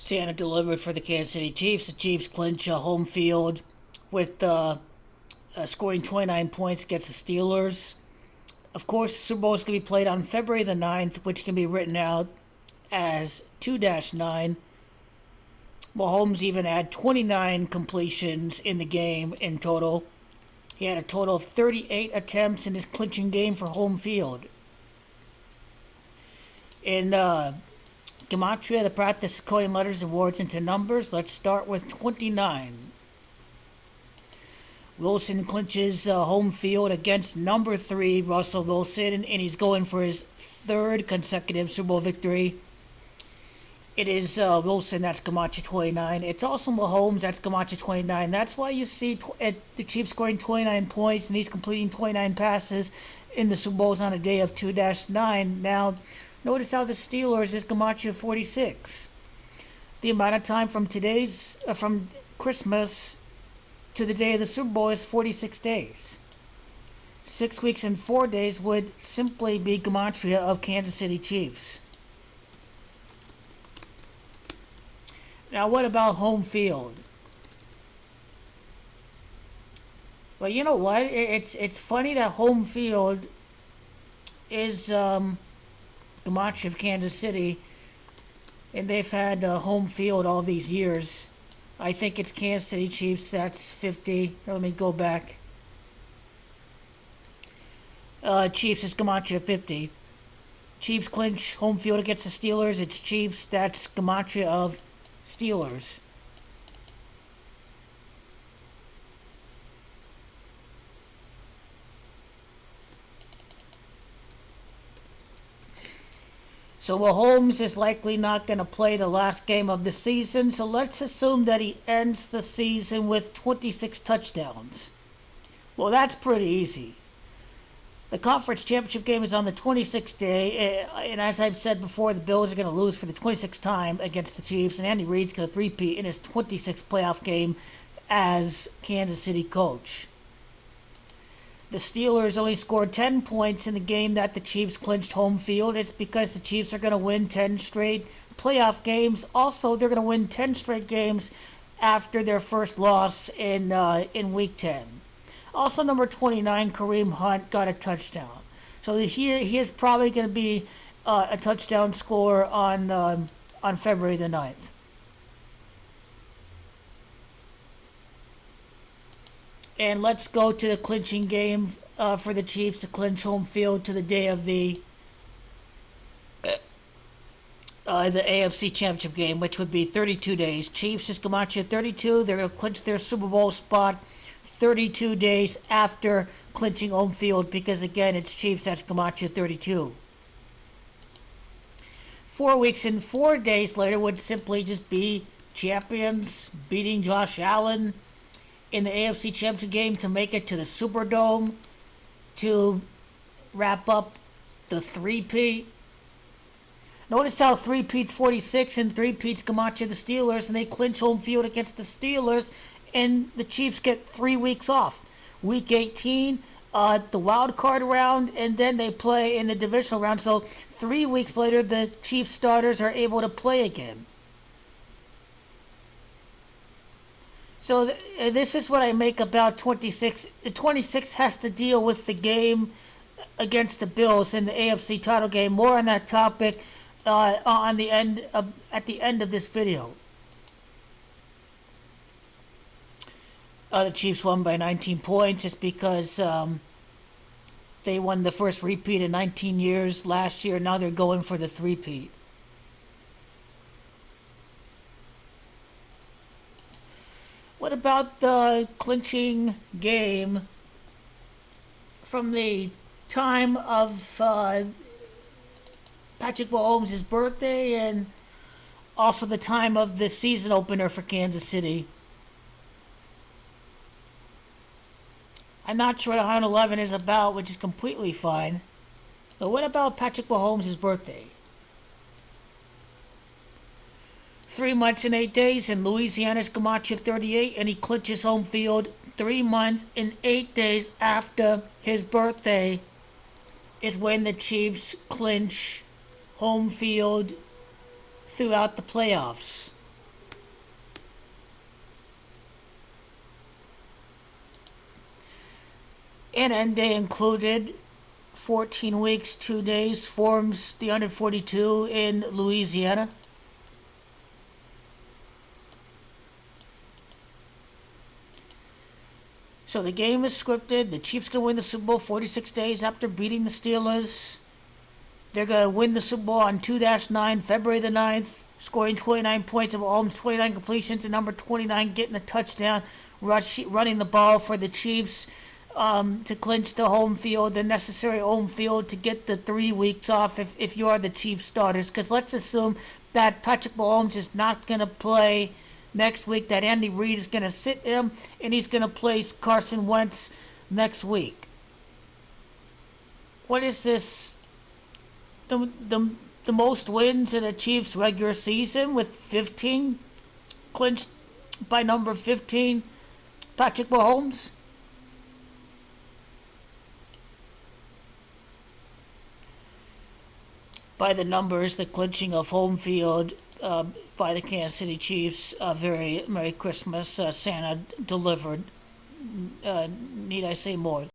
Santa delivered for the Kansas City Chiefs. The Chiefs clinch home field with scoring 29 points against the Steelers. Of course, the Super Bowl is going to be played on February the 9th, which can be written out as 2-9. Mahomes even had 29 completions in the game in total. He had a total of 38 attempts in his clinching game for home field. In Gematria, the practice of coding letters and words into numbers. Let's start with 29. Wilson clinches home field against number 3, Russell Wilson, and he's going for his third consecutive Super Bowl victory. It is Wilson, that's Gematria 29. It's also Mahomes, that's Gematria 29. That's why you see the Chiefs scoring 29 points and he's completing 29 passes in the Super Bowls on a day of 2-9. Now, notice how the Steelers is Gematria 46. The amount of time from from Christmas to the day of the Super Bowl is 46 days. 6 weeks and 4 days would simply be Gematria of Kansas City Chiefs. Now, what about home field? Well, you know what? It's funny that home field is Gematria of Kansas City, and they've had home field all these years. I think it's Kansas City Chiefs. That's 50. Let me go back. Chiefs is Gematria 50. Chiefs clinch home field against the Steelers. It's Chiefs. That's Gematria of Steelers. So Mahomes is likely not going to play the last game of the season, so let's assume that he ends the season with 26 touchdowns. Well, that's pretty easy. The conference championship game is on the 26th day, and as I've said before, the Bills are going to lose for the 26th time against the Chiefs, and Andy Reid's going to repeat in his 26th playoff game as Kansas City coach. The Steelers only scored 10 points in the game that the Chiefs clinched home field. It's because the Chiefs are going to win 10 straight playoff games. Also, they're going to win 10 straight games after their first loss in Week 10. Also, number 29, Kareem Hunt, got a touchdown. So he is probably going to be a touchdown scorer on February the 9th. And let's go to the clinching game for the Chiefs to clinch home field to the day of the AFC Championship game, which would be 32 days. Chiefs is Gematria 32. They're going to clinch their Super Bowl spot 32 days after clinching home field because, again, it's Chiefs. That's Gematria 32. 4 weeks and 4 days later would simply just be champions beating Josh Allen in the AFC Championship game to make it to the Superdome to wrap up the three-peat. Notice how three-peat's 46 and three-peat's Gematria the Steelers, and they clinch home field against the Steelers, and the Chiefs get 3 weeks off. Week 18, the wild card round, and then they play in the divisional round. So 3 weeks later, the Chiefs starters are able to play again. So this is what I make about 26. The 26 has to deal with the game against the Bills in the AFC title game. More on that topic at the end of this video. The Chiefs won by 19 points. It's because they won the first repeat in 19 years last year. Now they're going for the three-peat. What about the clinching game from the time of Patrick Mahomes' birthday and also the time of the season opener for Kansas City? I'm not sure what 111 is about, which is completely fine. But what about Patrick Mahomes' birthday? 3 months and 8 days, and Louisiana's Gematria 38, and he clinches home field 3 months and 8 days after his birthday is when the Chiefs clinch home field throughout the playoffs. and end day included 14 weeks, 2 days, forms the under 42 in Louisiana. So the game is scripted. The Chiefs going to win the Super Bowl 46 days after beating the Steelers. They're going to win the Super Bowl on 2-9, February the 9th, scoring 29 points of Mahomes, 29 completions, and number 29 getting the touchdown, running the ball for the Chiefs to clinch the home field, the necessary home field to get the 3 weeks off if you are the Chiefs starters. Because let's assume that Patrick Mahomes is not going to play next week, that Andy Reid is going to sit him, and he's going to place Carson Wentz next week. What is this? The most wins in a Chiefs regular season with 15, clinched by number 15, Patrick Mahomes. By the numbers, the clinching of home field by the Kansas City Chiefs. Very Merry Christmas. Santa delivered. Need I say more?